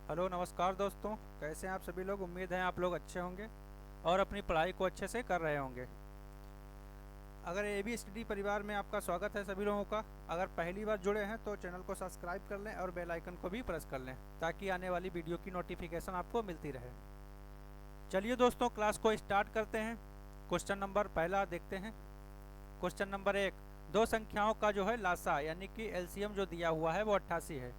Hello नमस्कार दोस्तों। कैसे हैं आप सभी लोग। उम्मीद है आप लोग अच्छे होंगे और अपनी पढ़ाई को अच्छे से कर रहे होंगे। अगर ए बी स्टडी परिवार में आपका स्वागत है सभी लोगों का। अगर पहली बार जुड़े हैं तो चैनल को सब्सक्राइब कर लें और बेल आइकन को भी प्रेस कर लें ताकि आने वाली वीडियो की नोटिफिकेशन आपको मिलती रहे। चलिए दोस्तों, क्लास को स्टार्ट करते हैं। क्वेश्चन नंबर पहला देखते हैं। क्वेश्चन नंबर 1, दो संख्याओं का जो है लासा यानी कि एलसीएम जो दिया हुआ है वो 88 है।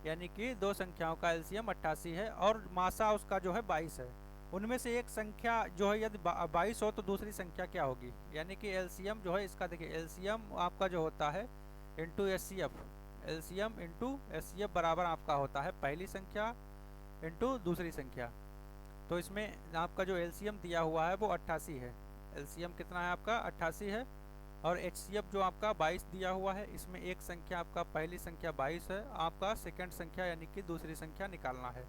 यानी कि दो संख्याओं का एलसीएम 88 है और मासा उसका जो है 22 है। उनमें से एक संख्या जो है यदि 22 हो तो दूसरी संख्या क्या होगी। यानी कि एलसीएम जो है इसका देखिए, एलसीएम आपका जो होता है into S C F, LCM into S C F बराबर आपका होता है पहली संख्या इंटू दूसरी संख्या। तो इसमें आपका जो एलसीएम दिया हुआ है वो 88 है। एलसीएम कितना है आपका 88 है। और एचसीएफ जो आपका 22 दिया हुआ है, इसमें एक संख्या आपका पहली संख्या 22 है, आपका सेकंड संख्या यानी कि दूसरी संख्या निकालना है।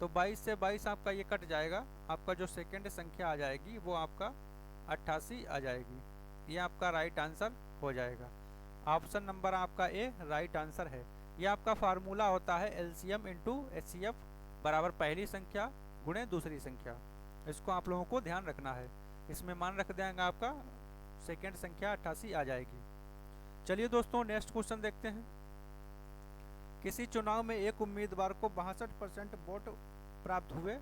तो 22 से 22 आपका ये कट जाएगा, आपका जो सेकंड संख्या आ जाएगी वो आपका 88 आ जाएगी। ये आपका राइट आंसर हो जाएगा। ऑप्शन नंबर आपका ए राइट आंसर है। ये आपका फार्मूला होता है एलसीएम इंटू एचसीएफ बराबर पहली संख्या गुणे दूसरी संख्या। इसको आप लोगों को ध्यान रखना है। इसमें मान रख देंगे आपका सेकेंड संख्या 88 आ जाएगी। चलिए दोस्तों, नेक्स्ट क्वेश्चन देखते हैं। किसी चुनाव में एक उम्मीदवार को 62% वोट प्राप्त हुए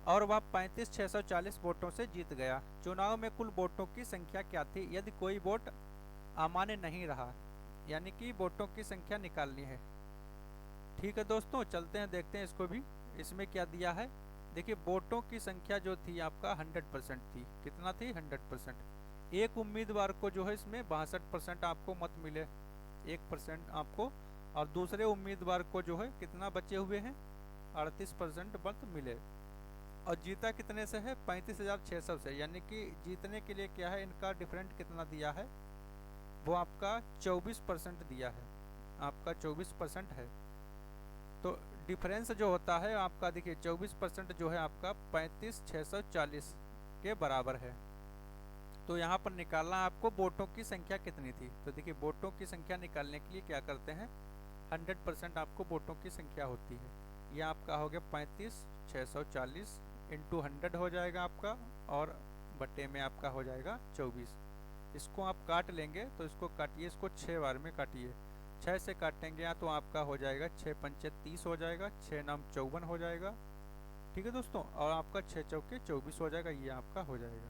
और वह 35,640 वोटों से जीत गया। चुनाव में कुल वोटों की संख्या क्या थी यदि कोई वोट अमान्य नहीं रहा। यानी कि वोटों की संख्या निकालनी है। ठीक है दोस्तों, चलते हैं देखते हैं इसको भी। इसमें क्या दिया है देखिए, वोटों की संख्या जो थी आपका 100% थी। कितना थी 100%। एक उम्मीदवार को जो है इसमें 62% आपको मत मिले, 1% आपको। और दूसरे उम्मीदवार को जो है कितना बचे हुए हैं 38% मत मिले। और जीता कितने से है 35,600 से। यानी कि जीतने के लिए क्या है इनका डिफरेंट कितना दिया है, वो आपका 24% दिया है। आपका 24% है। तो डिफरेंस जो होता है आपका देखिए 24% जो है आपका 35,640 के बराबर है। तो यहाँ पर निकालना आपको वोटों की संख्या कितनी थी। तो देखिए, वोटों की संख्या निकालने के लिए क्या करते हैं, 100% आपको वोटों की संख्या होती है। यह आपका हो गया 35,640 इंटू 100 हो जाएगा आपका, और बट्टे में आपका हो जाएगा 24। इसको आप काट लेंगे तो इसको काटिए, इसको 6 बार में काटिए। 6 से काटेंगे या तो आपका हो जाएगा 6 पंचे 30 हो जाएगा, 6 नाम 54 हो जाएगा। ठीक है दोस्तों, और आपका 6 चौके 24 हो जाएगा। ये आपका हो जाएगा।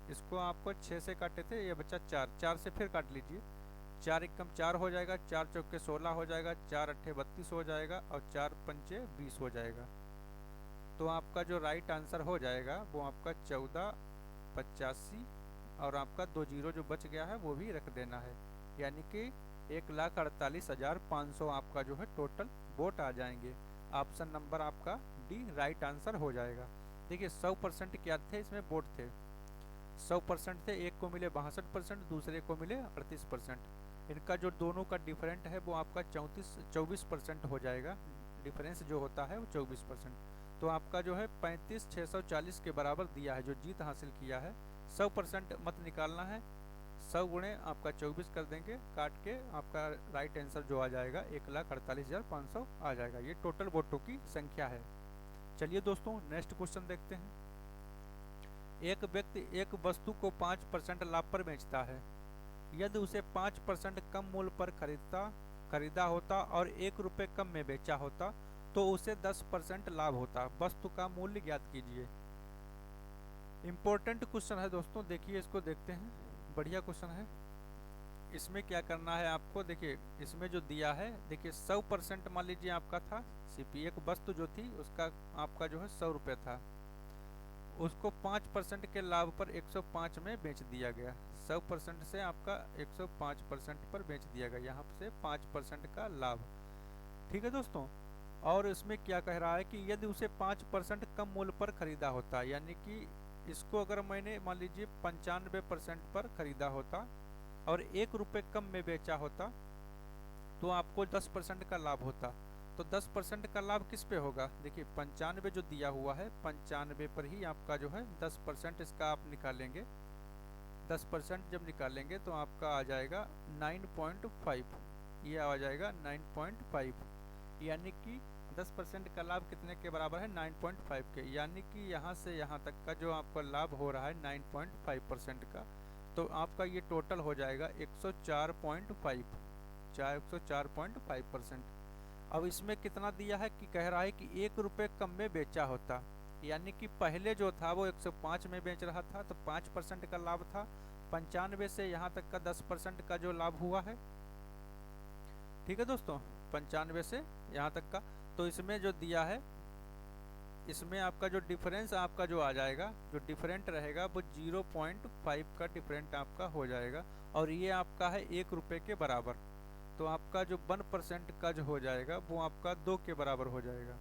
इसको आपको 6 से काटे थे, ये बच्चा 4, 4 से फिर काट लीजिए। 4 एकम 4 हो जाएगा, 4 चौके 16 हो जाएगा, 4 अट्ठे 32 हो जाएगा, और 4 पंचे 20 हो जाएगा। तो आपका जो राइट आंसर हो जाएगा वो आपका 1485। और आपका 2 जीरो जो बच गया है वो भी रख देना है। यानी कि 1,48,500 आपका जो है टोटल वोट आ जाएंगे। ऑप्शन नंबर आपका डी राइट आंसर हो जाएगा। देखिए 100% क्या थे इसमें वोट थे, 100% थे। एक को मिले 62%, दूसरे को मिले 38%। इनका जो दोनों का डिफरेंट है वो आपका 24% हो जाएगा। डिफरेंस जो होता है वो 24%। तो आपका जो है 35,640 के बराबर दिया है जो जीत हासिल किया है। 100% मत निकालना है, 100 गुणे आपका 24 कर देंगे काट के, आपका राइट आंसर जो आ जाएगा 1,48,500 आ जाएगा। ये टोटल वोटों की संख्या है। चलिए दोस्तों, नेक्स्ट क्वेश्चन देखते हैं। एक व्यक्ति एक वस्तु को 5% लाभ पर बेचता है। यदि उसे 5% कम मूल्य पर खरीदा होता और 1 रुपये कम में बेचा होता तो उसे 10% लाभ होता। वस्तु का मूल्य ज्ञात कीजिए। इंपॉर्टेंट क्वेश्चन है दोस्तों, देखिए इसको देखते हैं। बढ़िया क्वेश्चन है। इसमें क्या करना है आपको, देखिए इसमें जो दिया है, देखिए 100% मान लीजिए आपका था। सिर्फ एक वस्तु जो थी उसका आपका जो है 100 रुपये था, उसको 5% के लाभ पर 105 में बेच दिया गया। 100% से आपका 105% पर बेच दिया गया, यहाँ से 5% का लाभ। ठीक है दोस्तों। और इसमें क्या कह रहा है कि यदि उसे 5% कम मूल्य पर खरीदा होता, यानी कि इसको अगर मैंने मान लीजिए 95% पर खरीदा होता और 1 रुपये कम में बेचा होता तो आपको 10% का लाभ होता। तो 10% का लाभ किस पे होगा, देखिए 95 जो दिया हुआ है 95 पर ही आपका जो है 10% इसका आप निकालेंगे। 10% जब निकालेंगे तो आपका आ जाएगा 9.5। ये आ जाएगा 9.5। यानी कि 10% का लाभ कितने के बराबर है? 9.5 के, यानी कि यहाँ से यहाँ तक का जो आपका लाभ हो रहा है 9.5% का, तो आपका ये टोटल हो जाएगा 104.5%। अब इसमें कितना दिया है कि कह रहा है कि 1 रुपये कम में बेचा होता, यानी कि पहले जो था वो 105 में बेच रहा था तो 5% का लाभ था। 95 से यहाँ तक का 10% का जो लाभ हुआ है, ठीक है दोस्तों, 95 से यहाँ तक का, तो इसमें जो दिया है, इसमें आपका जो डिफरेंस आपका जो आ जाएगा, जो डिफरेंट रहेगा वो 0.5 का डिफरेंट आपका हो जाएगा, और ये आपका है 1 रुपये के बराबर। तो आपका जो 1% का जो हो जाएगा वो आपका 2 के बराबर हो जाएगा।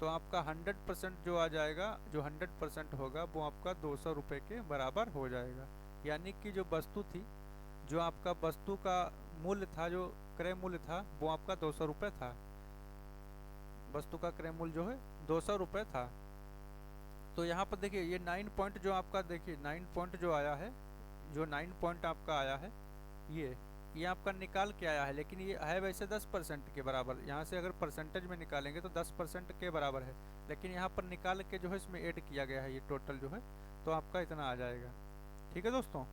तो आपका 100% जो आ जाएगा, जो 100% होगा वो आपका 200 रुपये के बराबर हो जाएगा। यानी कि जो वस्तु थी, जो आपका वस्तु का मूल्य था, जो क्रय मूल्य था वो आपका 200 रुपये था। वस्तु का क्रय मूल्य जो है 200 रुपये था। तो यहाँ पर देखिए ये 9 पॉइंट जो आपका, देखिए 9 पॉइंट जो आया है, जो 9 पॉइंट आपका आया है, ये आपका निकाल के आया है, लेकिन ये है वैसे 10% के बराबर। यहाँ से अगर परसेंटेज में निकालेंगे तो 10% के बराबर है, लेकिन यहाँ पर निकाल के जो है इसमें ऐड किया गया है, ये टोटल जो है, तो आपका इतना आ जाएगा। ठीक है दोस्तों,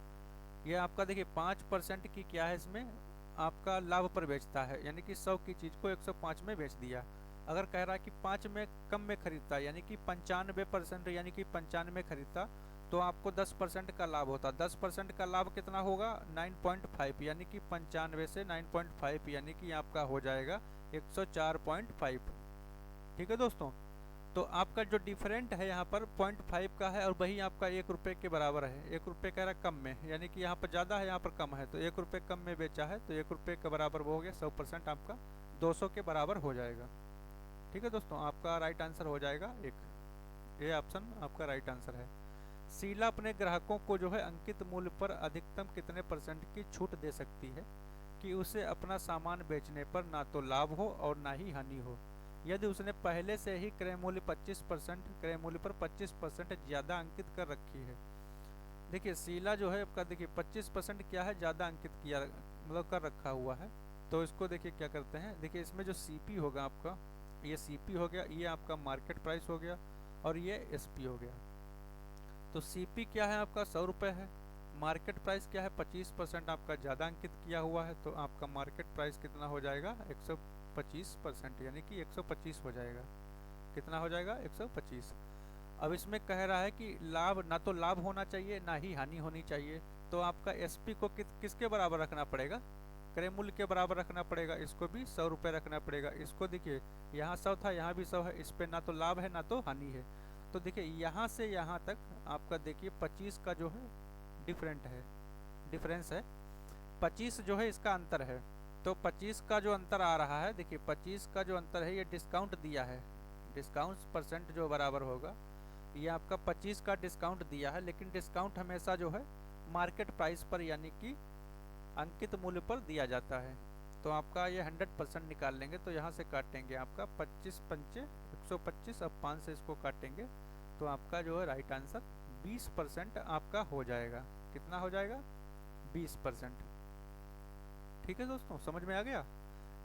ये आपका देखिए 5% की क्या है, इसमें आपका लाभ पर बेचता है, यानी कि 100 की चीज़ को 105 में बेच दिया। अगर कह रहा है कि 5 में कम में खरीदता, यानी कि 95%, यानी कि 95 में खरीदता, तो आपको 10% का लाभ होता। 10% का लाभ कितना होगा? 9.5, यानी कि 95 से 9.5, यानी कि आपका हो जाएगा 104.5। ठीक है दोस्तों, तो आपका जो डिफरेंट है यहाँ पर 0.5 का है, और वही आपका 1 रुपये के बराबर है। 1 रुपये कह रहा है कम में, यानी कि यहाँ पर ज़्यादा है, यहाँ पर कम है, तो 1 रुपये कम में बेचा है, तो 1 रुपये के बराबर वो हो गया 100%, आपका 200 के बराबर हो जाएगा। ठीक है दोस्तों, आपका राइट आंसर हो जाएगा ये ऑप्शन आपका राइट आंसर है। शीला अपने ग्राहकों को जो है अंकित मूल्य पर अधिकतम कितने % की छूट दे सकती है कि उसे अपना सामान बेचने पर ना तो लाभ हो और ना ही हानि हो, यदि उसने पहले से ही क्रय मूल्य 25%, क्रय मूल्य पर 25% ज़्यादा अंकित कर रखी है। देखिए शीला जो है आपका, देखिए 25% क्या है, ज़्यादा अंकित किया, मतलब कर रखा हुआ है। तो इसको देखिए क्या करते हैं, देखिए इसमें जो सीपी होगा आपका, ये सीपी हो गया, ये आपका मार्केट प्राइस हो गया, और ये एसपी हो गया। तो सीपी क्या है आपका 100 रुपये है, मार्केट प्राइस क्या है 25% आपका ज़्यादा अंकित किया हुआ है, तो आपका मार्केट प्राइस कितना हो जाएगा 125%, यानी कि 125 हो जाएगा। कितना हो जाएगा 125। अब इसमें कह रहा है कि लाभ, ना तो लाभ होना चाहिए ना ही हानि होनी चाहिए, तो आपका एसपी को किसके बराबर रखना पड़ेगा? क्रय मूल्य के बराबर रखना पड़ेगा। इसको भी 100 रुपये रखना पड़ेगा। इसको देखिए यहाँ 100 था, यहाँ भी 100 है, इस पर ना तो लाभ है ना तो हानि है। तो देखिए यहाँ से यहाँ तक आपका देखिए 25 का जो है डिफरेंट है, डिफरेंस है, 25 जो है इसका अंतर है। तो 25 का जो अंतर आ रहा है, देखिए 25 का जो अंतर है, ये डिस्काउंट दिया है, डिस्काउंट % जो बराबर होगा, ये आपका 25 का डिस्काउंट दिया है, लेकिन डिस्काउंट हमेशा जो है मार्केट प्राइस पर, यानी कि अंकित मूल्य पर दिया जाता है। तो आपका ये 100% निकाल लेंगे, तो यहाँ से काटेंगे आपका 25 पंचे 125, अब 5 से इसको काटेंगे, तो आपका जो है राइट आंसर 20% आपका हो जाएगा। कितना हो जाएगा? 20%। ठीक है दोस्तों, समझ में आ गया?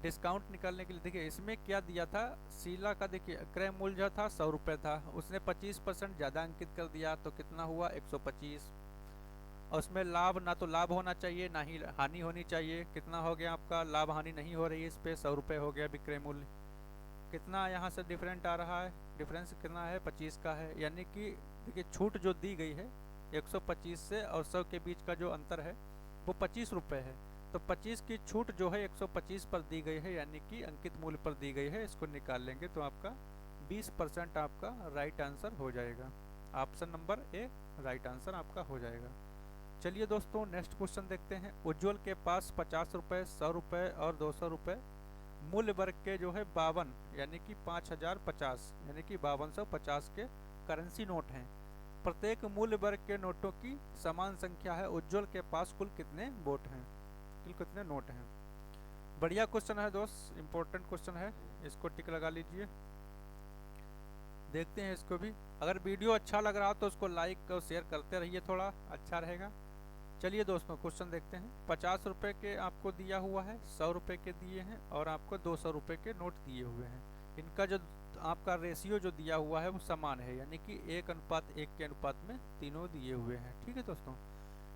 डिस्काउंट निकालने के लिए देखिए इसमें क्या दिया था, शीला का देखिए क्रय मूल्य जो था 100 रुपये था, उसने 25% ज़्यादा अंकित कर दिया, तो कितना हुआ 125। और उसमें लाभ, ना तो लाभ होना चाहिए ना ही हानि होनी चाहिए, कितना हो गया आपका, लाभ हानि नहीं हो रही है, इस पर 100 रुपये हो गया विक्रय मूल्य। कितना यहाँ से डिफरेंट आ रहा है, डिफरेंस कितना है 25 का है, यानी कि देखिए छूट जो दी गई है 125 से और 100 के बीच का जो अंतर है वो 25 रुपये है। तो 25 की छूट जो है 125 पर दी गई है, यानी कि अंकित मूल्य पर दी गई है, इसको निकाल लेंगे तो आपका 20% आपका राइट आंसर हो जाएगा। Option number A right answer आपका हो जाएगा। चलिए दोस्तों नेक्स्ट क्वेश्चन देखते हैं। उज्ज्वल के पास 50 रुपये, 100 रुपये और 200 रुपये मूल्य वर्ग के जो है 52, यानी कि 5050, यानी कि 5250 के करेंसी नोट हैं। प्रत्येक मूल्य वर्ग के नोटों की समान संख्या है। उज्ज्वल के पास कुल कितने वोट हैं, कुल कितने नोट हैं? बढ़िया क्वेश्चन है दोस्त, इंपॉर्टेंट क्वेश्चन है, इसको टिक लगा लीजिए। देखते हैं इसको भी। अगर वीडियो अच्छा लग रहा हो तो उसको लाइक और शेयर करते रहिए, थोड़ा अच्छा रहेगा। चलिए दोस्तों क्वेश्चन देखते हैं। 50 रुपये के आपको दिया हुआ है, 100 रुपये के दिए हैं और आपको 200 रुपये के नोट दिए हुए हैं। इनका जो आपका रेशियो जो दिया हुआ है वो समान है, यानी कि 1:1 के अनुपात में तीनों दिए हुए हैं। ठीक है दोस्तों,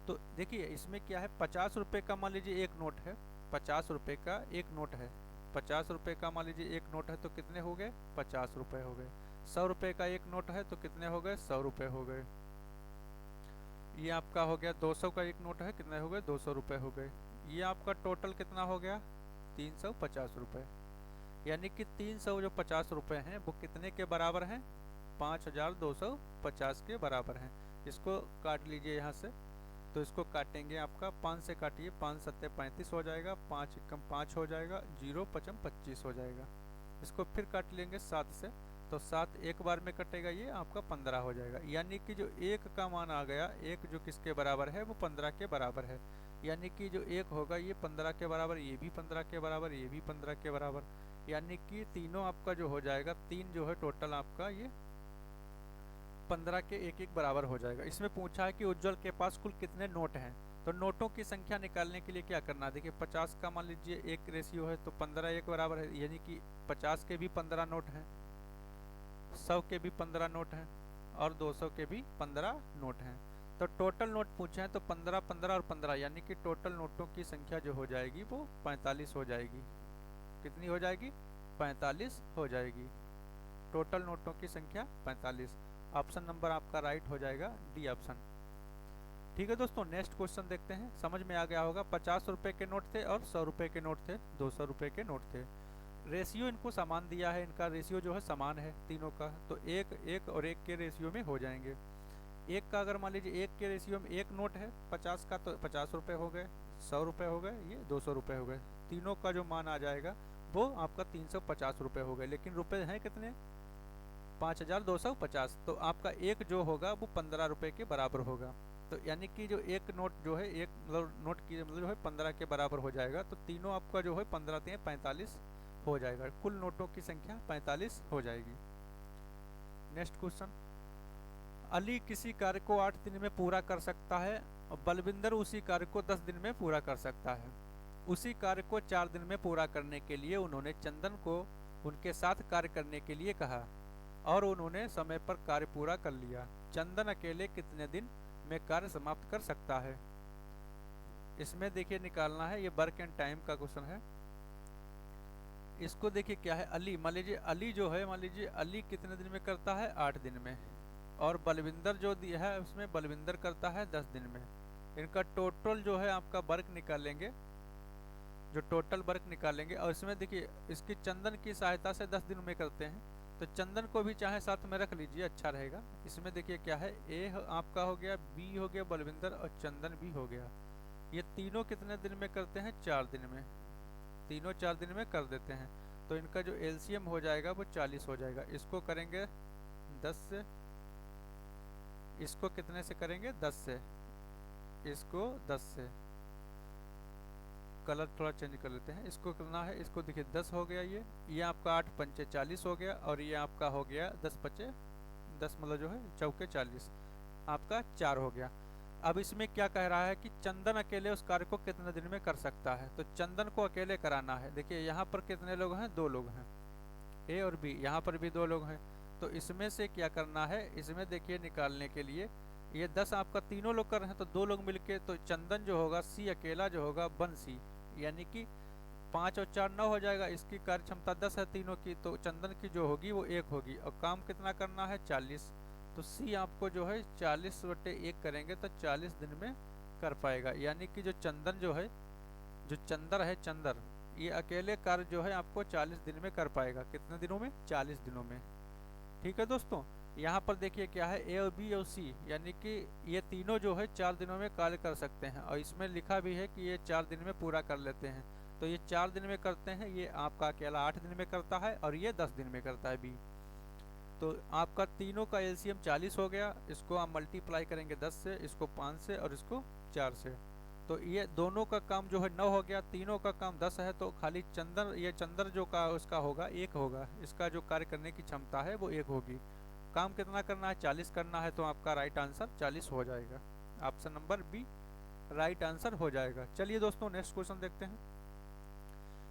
तो देखिए इसमें क्या है, 50 रुपये का मान लीजिए एक नोट है, 50 रुपये का एक नोट है, 50 रुपये का मान लीजिए एक नोट है तो कितने हो गए, 50 रुपये हो गए। 100 रुपये का एक नोट है तो कितने हो गए, 100 रुपये हो गए। ये आपका हो गया 200 का एक नोट है, कितने हो गए, 200 रुपये हो गए। ये आपका टोटल कितना हो गया, 350 रुपये। यानी कि 350 रुपये हैं वो कितने के बराबर हैं, 5250 के बराबर हैं। इसको काट लीजिए यहाँ से, तो इसको काटेंगे, आपका 5 से काटिए, 5 सत्ते 35 हो जाएगा, 5 एकम 5 हो जाएगा, 0 पचम 25 हो जाएगा। इसको फिर काट लेंगे 7 से, तो 7 एक बार में कटेगा, ये आपका 15 हो जाएगा। यानी कि जो एक का मान आ गया, एक जो किसके बराबर है वो 15 के बराबर है। यानी कि जो एक होगा ये 15 के बराबर, ये भी 15 के बराबर, ये भी 15 के बराबर। यानी कि तीनों आपका जो हो जाएगा, तीन जो है टोटल आपका ये 15 के एक एक बराबर हो जाएगा। इसमें पूछा है कि उज्जवल के पास कुल कितने नोट हैं, तो नोटों की संख्या निकालने के लिए क्या करना है, देखिए 50 का मान लीजिए एक रेशियो है तो 15 एक बराबर है, यानी कि 50 के भी 15 नोट हैं, 100 के भी 15 नोट हैं और 200 के भी 15 नोट हैं। तो टोटल नोट पूछे हैं तो 15 15 और 15, यानी कि टोटल नोटों की संख्या जो हो जाएगी वो 45 हो जाएगी। कितनी हो जाएगी, 45 हो जाएगी। टोटल नोटों की संख्या 45। ऑप्शन नंबर आपका राइट हो जाएगा, डी ऑप्शन। ठीक है दोस्तों, नेक्स्ट क्वेश्चन देखते हैं। समझ में आ गया होगा, 50 रुपये के नोट थे और 100 रुपये के नोट थे, 200 रुपये के नोट थे। रेशियो इनको समान दिया है, इनका रेशियो जो है समान है तीनों का, तो एक एक और एक के रेशियो में हो जाएंगे। एक का अगर मान लीजिए एक के रेशियो में एक नोट है 50 का, तो 50 रुपये हो गए, 100 रुपये हो गए, ये 200 रुपये हो गए। तीनों का जो मान आ जाएगा वो आपका 350 रुपये हो गए। लेकिन रुपए हैं कितने, 5250। तो आपका एक जो होगा वो 15 रुपये के बराबर होगा। तो यानी कि जो एक नोट जो है, एक मतलब नोट की मतलब जो है 15 के बराबर हो जाएगा। तो तीनों आपका जो है 15 3 45 हो जाएगा। कुल नोटों की संख्या 45 हो जाएगी। नेक्स्ट क्वेश्चन, अली किसी कार्य को 8 दिन में पूरा कर सकता है और बलविंदर उसी कार्य को 10 दिन में पूरा कर सकता है। उसी कार्य को 4 दिन में पूरा करने के लिए उन्होंने चंदन को उनके साथ कार्य करने के लिए कहा और उन्होंने समय पर कार्य पूरा कर लिया। चंदन अकेले कितने दिन में कार्य समाप्त कर सकता है। इसमें देखिए निकालना है, ये वर्क एंड टाइम का क्वेश्चन है। इसको देखिए क्या है, अली मान लीजिए, अली जो है मान लीजिए अली कितने दिन में करता है, 8 दिन में। और बलविंदर जो दिया है उसमें बलविंदर करता है 10 दिन में। इनका टोटल जो है आपका वर्क निकालेंगे, जो टोटल वर्क निकालेंगे। और इसमें देखिए इसकी चंदन की सहायता से 10 दिन में करते हैं, तो चंदन को भी चाहे साथ में रख लीजिए, अच्छा रहेगा। इसमें देखिए क्या है, आपका हो गया, बी हो गया बलविंदर और चंदन भी हो गया। ये तीनों कितने दिन में करते हैं, 4 दिन में। तीनों 4 दिन में कर देते हैं। तो इनका जो एलसीएम हो जाएगा वो 40 हो जाएगा। इसको करेंगे 10 से, इसको कितने से करेंगे, 10 से, इसको 10 से। कलर थोड़ा चेंज कर लेते हैं, इसको करना है, इसको देखिए 10 हो गया, ये आपका 8 पंचे 40 हो गया। और ये आपका हो गया 10 पचे 10 मतलब जो है चौके 40, आपका 4 हो गया। अब इसमें क्या कह रहा है कि चंदन अकेले उस कार्य को कितने दिन में कर सकता है। तो चंदन को अकेले कराना है। देखिए यहाँ पर कितने लोग हैं, 2 लोग हैं, ए और बी। यहाँ पर भी 2 लोग हैं। तो इसमें से क्या करना है, इसमें देखिए निकालने के लिए, ये 10 आपका तीनों लोग कर रहे हैं तो 2 लोग मिलके, तो चंदन जो होगा सी अकेला जो होगा 1 सी, यानी कि 5 और 4 9 हो जाएगा। इसकी कार्य क्षमता 10 है तीनों की, तो चंदन की जो होगी वो 1 होगी। और काम कितना करना है, 40। तो सी आपको जो है 40/1 करेंगे तो 40 दिन में कर पाएगा। यानी कि जो चंदन जो है, जो चंदर है, चंदर, ये अकेले कार्य जो है आपको 40 दिन में कर पाएगा। कितने दिनों में, 40 दिनों में। ठीक है दोस्तों, यहाँ पर देखिए क्या है, ए और बी और सी, यानी कि ये तीनों जो है 4 दिनों में कार्य कर सकते हैं। और इसमें लिखा भी है कि ये 4 दिन में पूरा कर लेते हैं। तो ये 4 दिन में करते हैं, ये आपका अकेला 8 दिन में करता है और ये 10 दिन में करता है, बी। तो आपका तीनों का एलसीएम 40 हो गया। इसको आप मल्टीप्लाई करेंगे 10 से, इसको 5 से और इसको 4 से। तो ये दोनों का काम जो है 9 हो गया, तीनों का काम 10 है। तो खाली चंदन, ये चंदर जो का उसका होगा 1 होगा। इसका जो कार्य करने की क्षमता है वो 1 होगी। काम कितना करना है, 40 करना है। तो आपका राइट आंसर 40 हो जाएगा। Option number B right answer हो जाएगा। चलिए दोस्तों नेक्स्ट क्वेश्चन देखते हैं।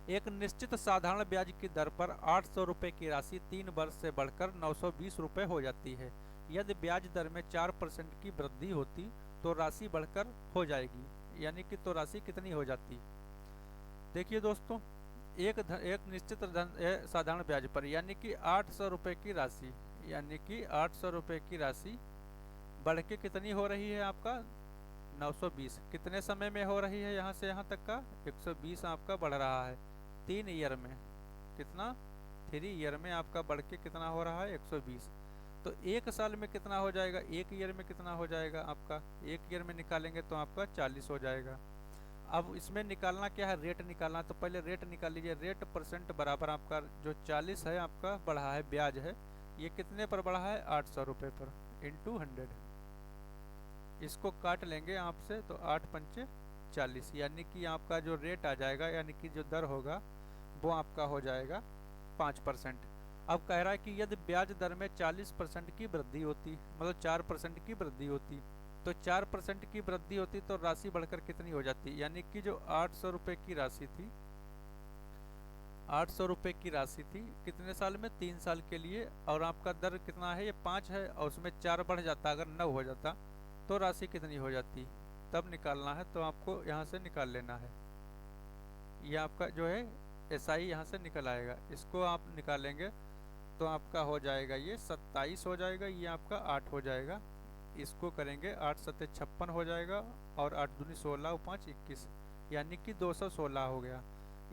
एक निश्चित साधारण ब्याज की दर पर 800 रुपये की राशि 3 वर्ष से बढ़कर 920 रुपये हो जाती है। यदि ब्याज दर में 4% की वृद्धि होती तो राशि बढ़कर हो जाएगी, यानी कि तो राशि कितनी हो जाती। देखिए दोस्तों, एक निश्चित साधारण ब्याज पर यानी कि 800 रुपये की राशि, यानी कि 800 रुपये की राशि बढ़ के कितनी हो रही है आपका 920। कितने समय में हो रही है, यहाँ से यहाँ तक का 120 आपका बढ़ रहा है 3 ईयर में। कितना 3 ईयर में आपका बढ़ के कितना हो रहा है 120। तो एक साल में कितना हो जाएगा, एक ईयर में कितना हो जाएगा आपका, एक ईयर में निकालेंगे तो आपका 40 हो जाएगा। अब इसमें निकालना क्या है, रेट निकालना। तो पहले रेट निकाल लीजिए। रेट परसेंट बराबर आपका जो 40 है आपका बढ़ा है ब्याज है, ये कितने पर बढ़ा है 800 रुपये पर इंटू 100। इसको काट लेंगे आपसे तो 8 पंचे 40, यानी कि आपका जो रेट आ जाएगा, यानी कि जो दर होगा वो आपका हो जाएगा 5%। अब कह रहा है कि यदि ब्याज दर में 40% की वृद्धि होती, मतलब 4% की वृद्धि होती, तो 4% की वृद्धि होती तो राशि बढ़कर कितनी हो जाती, यानी कि जो 800 रुपये की राशि थी, 800 रुपये की राशि थी कितने साल में, 3 साल के लिए। और आपका दर कितना है, ये 5 है, और उसमें 4 बढ़ जाता, अगर 9 हो जाता तो राशि कितनी हो जाती, तब निकालना है। तो आपको यहाँ से निकाल लेना है। ये आपका जो है एसआई यहाँ से निकल आएगा। इसको आप निकालेंगे तो आपका हो जाएगा ये 27 हो जाएगा, ये आपका 8 हो जाएगा। इसको करेंगे 8 सत्ते 56 हो जाएगा, और 8 दूनी 16 और 5 21, यानी कि 216 हो गया।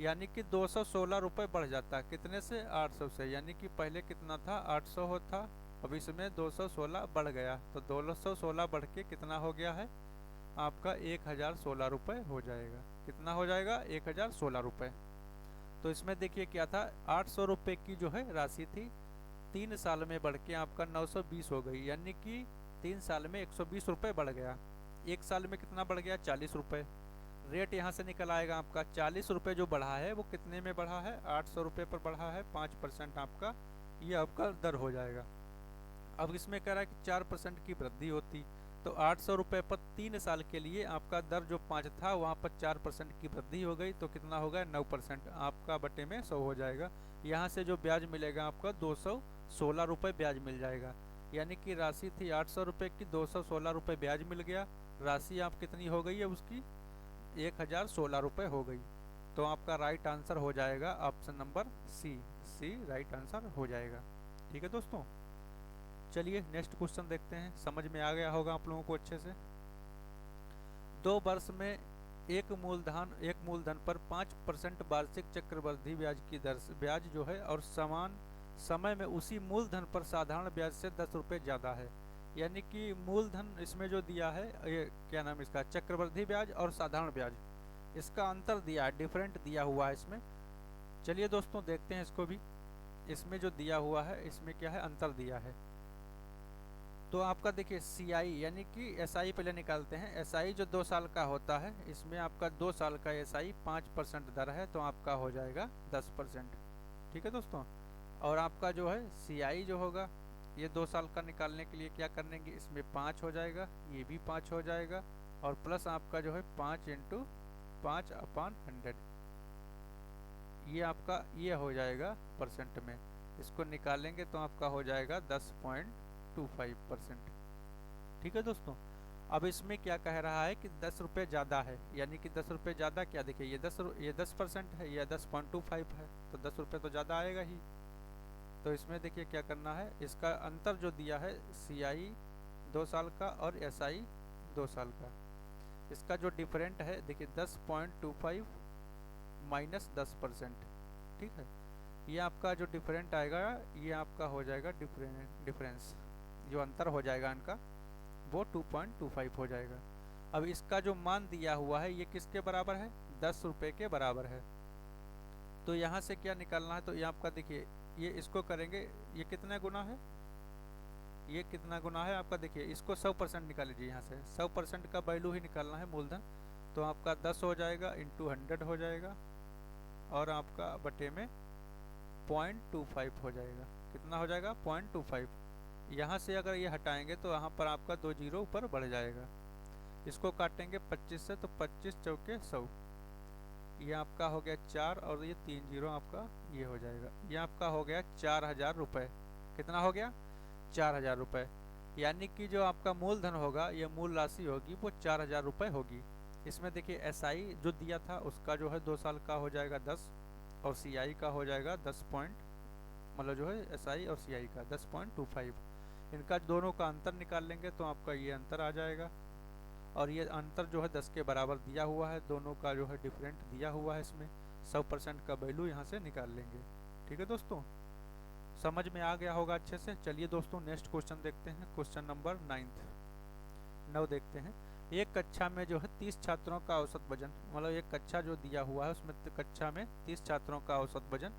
यानी कि 216 रुपये बढ़ जाता, कितने से 800 से, यानी कि पहले कितना था 800 हो था, अब इसमें 216 बढ़ गया, तो 216 बढ़ के कितना हो गया है आपका 1016 रुपये हो जाएगा। कितना हो जाएगा 1016 रुपये। तो इसमें देखिए क्या था, 800 रुपये की जो है राशि थी 3 साल में बढ़ के आपका 920 हो गई, यानी कि 3 साल में 120 रुपये बढ़ गया। एक साल में कितना बढ़ गया 40 रुपये। रेट यहाँ से निकल आएगा आपका 40 रुपये जो बढ़ा है वो कितने में बढ़ा है, 800 रुपये पर बढ़ा है, 5% आपका ये आपका दर हो जाएगा। अब इसमें कह रहा है कि 4% की वृद्धि होती, तो 800 रुपये पर 3 साल के लिए आपका दर जो 5 था वहाँ पर 4% की वृद्धि हो गई, तो कितना होगा 9%, आपका बटे में 100 हो जाएगा। यहाँ से जो ब्याज मिलेगा आपका 216 रुपये ब्याज मिल जाएगा। यानी कि राशि थी 800 रुपये की, 216 रुपये ब्याज मिल गया। राशि आप कितनी हो गई है उसकी 1016 रुपये हो गई। तो आपका राइट आंसर हो जाएगा option number C right answer हो जाएगा। ठीक है दोस्तों, चलिए नेक्स्ट क्वेश्चन देखते हैं। समझ में आ गया होगा आप लोगों को अच्छे से। 2 वर्ष में एक मूलधन पर 5% वार्षिक चक्रवृद्धि ब्याज की दर से ब्याज जो है, और समान समय में उसी मूलधन पर साधारण ब्याज से 10 रुपये ज़्यादा है। यानी कि मूलधन इसमें जो दिया है, ये क्या नाम इसका, चक्रवृद्धि ब्याज और साधारण ब्याज, इसका अंतर दिया है, डिफरेंट दिया हुआ है इसमें। चलिए दोस्तों देखते हैं इसको भी। इसमें जो दिया हुआ है इसमें क्या है, अंतर दिया है। तो आपका देखिए सीआई यानी कि एसआई पहले निकालते हैं। एसआई जो 2 साल का होता है, इसमें आपका 2 साल का एसआई 5% दर है, तो आपका हो जाएगा 10%। ठीक है दोस्तों। और आपका जो है सीआई जो होगा, ये 2 साल का निकालने के लिए क्या करेंगे, इसमें 5 हो जाएगा, ये भी 5 हो जाएगा, और प्लस आपका जो है 5 × 5/100, ये आपका ये हो जाएगा परसेंट में। इसको निकालेंगे तो आपका हो जाएगा 10.25%। ठीक है दोस्तों। अब इसमें क्या कह रहा है कि 10 रुपये ज़्यादा है, यानी कि 10 रुपये ज़्यादा क्या, देखिए ये 10% है, ये 10.25 है, तो 10 रुपये तो ज़्यादा आएगा ही। तो इसमें देखिए क्या करना है, इसका अंतर जो दिया है सीआई 2 साल का और एसआई 2 साल का, इसका जो डिफरेंट है देखिए 10.25 माइनस 10%। ठीक है, ये आपका जो डिफरेंट आएगा ये आपका हो जाएगा डिफरेंस, जो अंतर हो जाएगा इनका वो 2.25 हो जाएगा। अब इसका जो मान दिया हुआ है ये किसके बराबर है, 10 रुपये के बराबर है। तो यहाँ से क्या निकालना है, तो ये आपका देखिए ये इसको करेंगे, ये कितना गुना है, ये कितना गुना है आपका, देखिए इसको 100% निकाल लीजिए। यहाँ से 100% का वैल्यू ही निकालना है मूलधन, तो आपका 10 हो जाएगा इंटू 100 हो जाएगा, और आपका बटे में 0.25 हो जाएगा। कितना हो जाएगा 0.25। यहाँ से अगर ये हटाएंगे तो यहाँ पर आपका 2 जीरो ऊपर बढ़ जाएगा। इसको काटेंगे 25 से, तो 25 चौके 100, ये आपका हो गया 4 और ये 3 जीरो आपका ये हो जाएगा। ये आपका हो गया 4000 रुपये। कितना हो गया? 4000 रुपये। यानी कि जो आपका मूलधन होगा, ये मूल राशि होगी, वो 4000 रुपये होगी। इसमें देखिए SI जो दिया था उसका जो है 2 साल का हो जाएगा 10, और CI का हो जाएगा 10 पॉइंट, मतलब जो है SI और CI का 10.25। इनका दोनों का अंतर निकाल लेंगे तो आपका ये अंतर आ जाएगा। और ये अंतर जो है 10 के बराबर दिया हुआ है, दोनों का जो है डिफरेंट दिया हुआ है। इसमें 100% का वैल्यू यहाँ से निकाल लेंगे। ठीक है दोस्तों, समझ में आ गया होगा अच्छे से। चलिए दोस्तों नेक्स्ट क्वेश्चन देखते हैं, क्वेश्चन नंबर 9 देखते हैं। एक कक्षा में जो है 30 छात्रों का औसत वजन, मतलब एक कक्षा जो दिया हुआ है उसमें कक्षा में 30 छात्रों का औसत वजन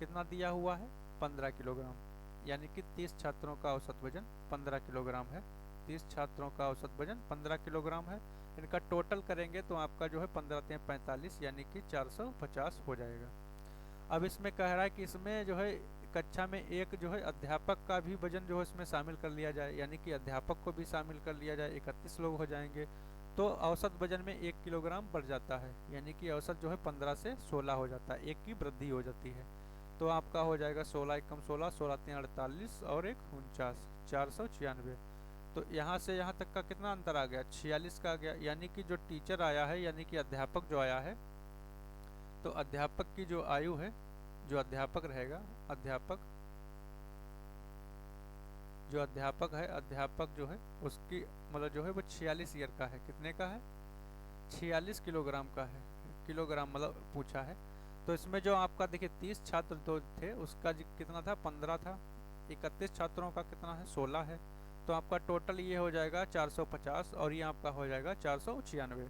कितना दिया हुआ है? 15 किलोग्राम। यानी कि 30 छात्रों का औसत वजन 15 किलोग्राम है। 30 छात्रों का औसत वजन 15 किलोग्राम है। इनका टोटल करेंगे तो आपका जो है 15 × 45 यानी कि 450 हो जाएगा। अब इसमें कह रहा है कि इसमें जो है कक्षा में एक जो है अध्यापक का भी वजन जो है इसमें शामिल कर लिया जाए, यानी कि अध्यापक को भी शामिल कर लिया जाए। 31 लोग हो जाएंगे तो औसत वजन में 1 किलोग्राम बढ़ जाता है, यानी कि औसत जो है 15 से 16 हो जाता है, एक की वृद्धि हो जाती है। तो आपका हो जाएगा 16 एकम 16, 16 3 48 और 1 49, 496। तो यहाँ से यहाँ तक का कितना अंतर आ गया? 46 का आ गया। यानी कि जो टीचर आया है, यानी कि अध्यापक जो आया है, तो अध्यापक की जो आयु है, जो अध्यापक रहेगा, अध्यापक जो अध्यापक है, अध्यापक जो है उसकी मतलब जो है वो 46 ईयर का है। कितने का है? 46 किलोग्राम का है। किलोग्राम मतलब पूछा है। तो इसमें जो आपका देखिए 30 छात्र जो थे उसका कितना था? 15 था। 31 छात्रों का कितना है? 16 है। तो आपका टोटल ये हो जाएगा 450 और ये आपका हो जाएगा 496।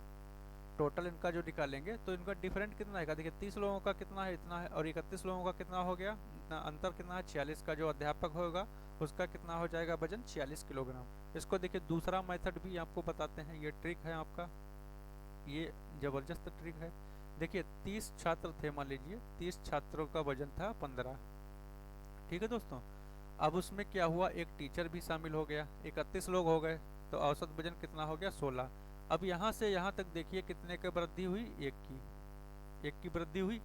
टोटल इनका जो निकालेंगे तो इनका डिफरेंट कितना है? देखिए 30 लोगों का कितना है? इतना है। और 31 लोगों का कितना हो गया? अंतर कितना है? 46 का। जो अध्यापक होगा उसका कितना हो जाएगा वजन? 46 किलोग्राम। इसको देखिए दूसरा मेथड भी आपको बताते हैं। ये ट्रिक है आपका, ये जबरदस्त ट्रिक है। देखिए 30 छात्र थे, मान लीजिए 30 छात्रों का वजन था 15। ठीक है दोस्तों, अब उसमें क्या हुआ? एक टीचर भी शामिल हो गया, 31 लोग हो गए, तो औसत वजन कितना हो गया? 16। अब यहाँ से यहाँ तक देखिए कितने की वृद्धि हुई? एक की वृद्धि हुई।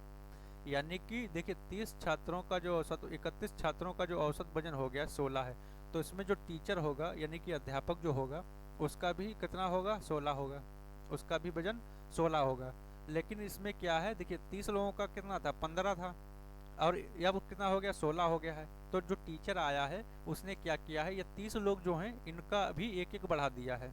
यानी कि देखिए 30 छात्रों का जो औसत, 31 छात्रों का जो औसत वजन हो गया 16 है। तो इसमें जो टीचर होगा यानी कि अध्यापक जो होगा उसका भी कितना होगा? 16 होगा, उसका भी वजन 16 होगा। लेकिन इसमें क्या है? देखिए 30 लोगों का कितना था? 15 था, और अब कितना हो गया? 16 हो गया है। तो जो टीचर आया है उसने क्या किया है? ये 30 लोग जो हैं इनका भी एक एक बढ़ा दिया है।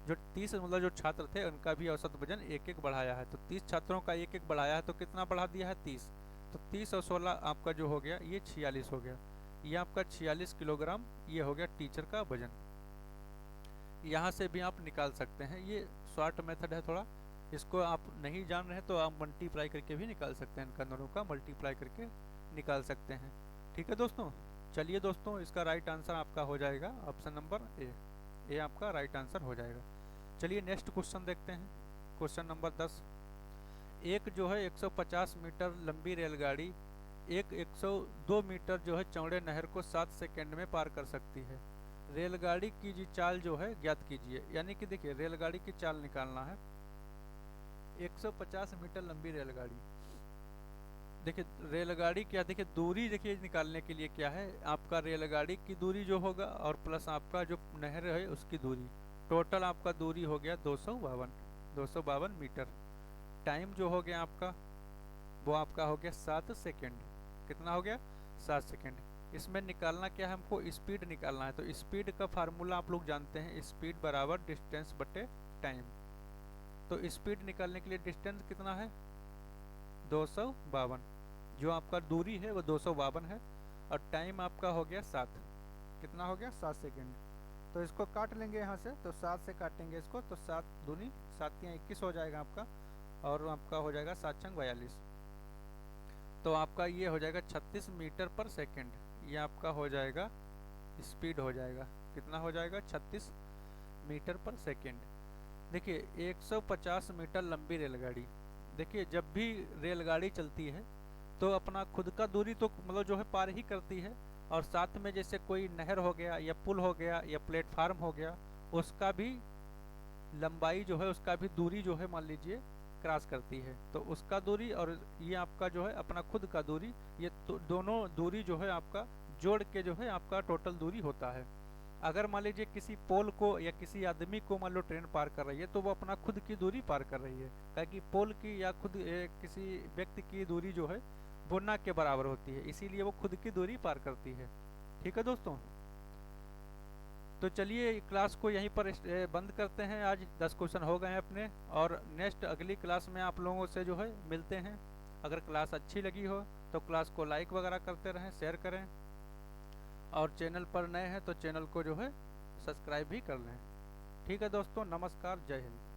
जो 30 मतलब जो छात्र थे उनका भी औसत वजन एक एक बढ़ाया है। तो 30 छात्रों का एक एक बढ़ाया है तो कितना बढ़ा दिया है? 30। तो 30 और 16 आपका जो हो गया ये 46 हो गया। ये आपका 46 किलोग्राम ये हो गया टीचर का वजन। यहाँ से भी आप निकाल सकते हैं। ये शॉर्ट मेथड है थोड़ा, इसको आप नहीं जान रहे हैं तो आप मल्टीप्लाई करके भी निकाल सकते हैं। इनका दोनों का मल्टीप्लाई करके निकाल सकते हैं। ठीक है दोस्तों, चलिए दोस्तों इसका राइट आंसर आपका हो जाएगा ऑप्शन नंबर ए आपका राइट आंसर हो जाएगा। चलिए नेक्स्ट क्वेश्चन देखते हैं, क्वेश्चन नंबर 10। एक जो है 150 मीटर लंबी रेलगाड़ी एक 102 मीटर जो है चौड़े नहर को 7 सेकंड में पार कर सकती है। रेलगाड़ी की जी चाल जो है ज्ञात कीजिए। यानी कि देखिए रेलगाड़ी की चाल निकालना है। 150 मीटर लंबी रेलगाड़ी, देखिए रेलगाड़ी क्या, देखिए दूरी देखिए निकालने के लिए क्या है आपका? रेलगाड़ी की दूरी जो होगा और प्लस आपका जो नहर है उसकी दूरी, टोटल आपका दूरी हो गया 252 मीटर। टाइम जो हो गया आपका वो आपका हो गया 7 सेकेंड। कितना हो गया? 7 सेकेंड। इसमें निकालना क्या है हमको? स्पीड निकालना है। तो स्पीड का फार्मूला आप लोग जानते हैं, स्पीड बराबर डिस्टेंस बटे टाइम। तो स्पीड निकालने के लिए डिस्टेंस कितना है? 252। जो आपका दूरी है वो 252 है, और टाइम आपका हो गया 7। कितना हो गया? 7 सेकेंड। तो इसको काट लेंगे यहाँ से, तो 7 से काटेंगे इसको, तो 7 दूनी 7 या 21 हो जाएगा आपका, और आपका हो जाएगा 7 छंग 42। तो आपका ये हो जाएगा 36 मीटर पर सेकेंड। ये आपका हो जाएगा स्पीड हो जाएगा। कितना हो जाएगा? 36 मीटर पर सेकेंड। देखिए 150 मीटर लंबी रेलगाड़ी, देखिए जब भी रेलगाड़ी चलती है तो अपना खुद का दूरी तो मतलब जो है पार ही करती है, और साथ में जैसे कोई नहर हो गया या पुल हो गया या प्लेटफार्म हो गया, उसका भी लंबाई जो है, उसका भी दूरी जो है मान लीजिए क्रॉस करती है, तो उसका दूरी और ये आपका जो है अपना खुद का दूरी, ये तो दोनों दूरी जो है आपका जोड़ के जो है आपका टोटल दूरी होता है। अगर मान लीजिए किसी पोल को या किसी आदमी को मान लो ट्रेन पार कर रही है, तो वो अपना खुद की दूरी पार कर रही है, क्योंकि पोल की या खुद किसी व्यक्ति की दूरी जो है वो ना के बराबर होती है, इसीलिए वो खुद की दूरी पार करती है। ठीक है दोस्तों, तो चलिए क्लास को यहीं पर बंद करते हैं। आज 10 क्वेश्चन हो गए हैं अपने, और नेक्स्ट अगली क्लास में आप लोगों से जो है मिलते हैं। अगर क्लास अच्छी लगी हो तो क्लास को लाइक वगैरह करते रहें, शेयर करें, और चैनल पर नए हैं तो चैनल को जो है सब्सक्राइब भी कर लें। ठीक है दोस्तों, नमस्कार, जय हिंद।